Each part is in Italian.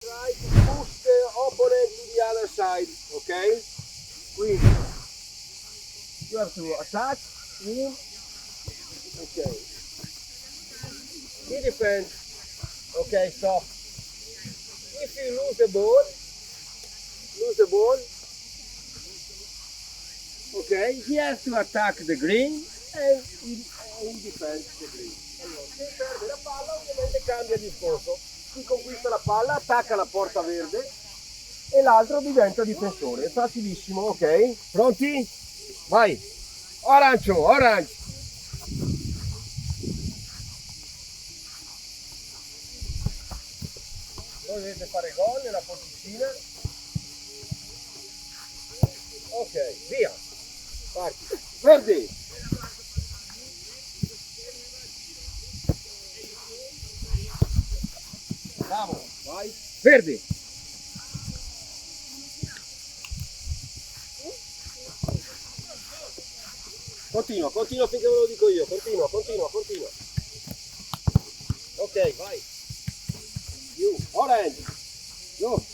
Try to push the opponent to the other side, okay? Quindi, you have to attack him, okay. He defends, okay, stop. If you lose the ball, okay, he has to attack the green and he defends the green. Allora, se perde la palla ovviamente cambia discorso. Chi conquista la palla attacca la porta verde e l'altro diventa difensore. È facilissimo, ok? Pronti? Vai! Arancio, orange! Voi dovete fare gol nella porticina. Ok, via! Parti! Verde! Bravo, vai! Verde! Continua finché ve lo dico io, continua. Ok, vai! You, orange! Go!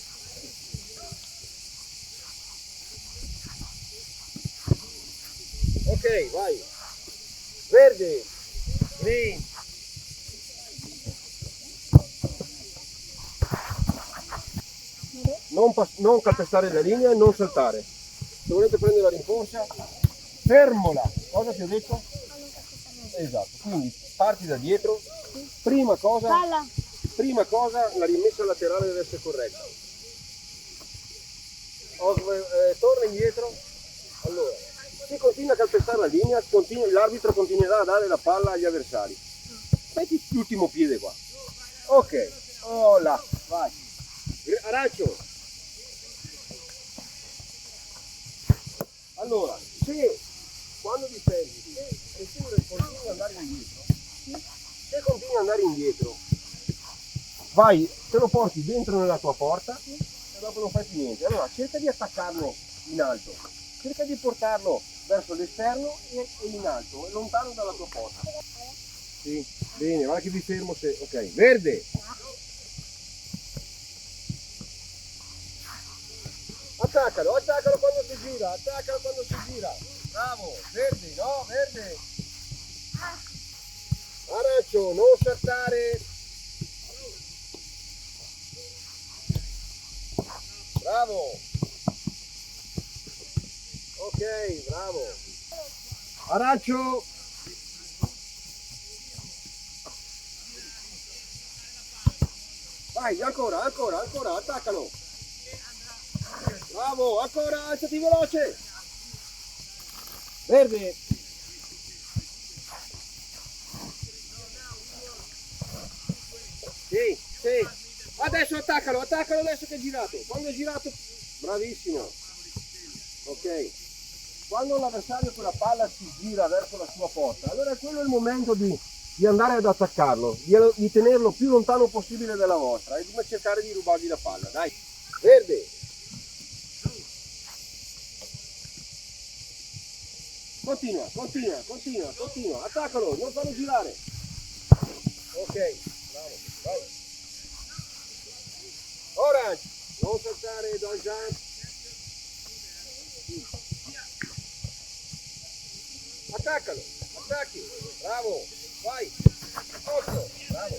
Ok, vai! Verde! Green! Non calpestare la linea e non saltare. Se volete prendere la rincorsa, fermola. Cosa ti ho detto? Esatto, quindi parti da dietro. Prima cosa, la rimessa laterale deve essere corretta. Torna indietro. Allora, se continua a calpestare la linea, l'arbitro continuerà a dare la palla agli avversari. Metti l'ultimo piede qua. Ok, oh là, vai. Arancio. Allora, se quando difendi, se continui ad andare indietro, vai, te lo porti dentro nella tua porta e dopo non fai più niente. Allora cerca di attaccarlo in alto, cerca di portarlo verso l'esterno e in alto, lontano dalla tua porta. Sì, bene, guarda che vi fermo se. Ok, verde! Attaccalo quando si gira, bravo, verde, no, verde, arancio, non saltare, bravo, ok, bravo, arancio, vai, ancora, attaccalo. Bravo, ancora, alzati veloce. Verde. Sì. Adesso attaccalo adesso che è girato. Quando è girato, bravissimo. Ok. Quando l'avversario con la palla si gira verso la sua porta, allora quello è il momento di andare ad attaccarlo, di tenerlo più lontano possibile dalla vostra e di cercare di rubargli la palla. Dai. Verde. Continua, attaccalo, non farlo girare. Ok, bravo, vai. Orange, non saltare, don't jump. Attacchi, bravo, vai. 8, bravo.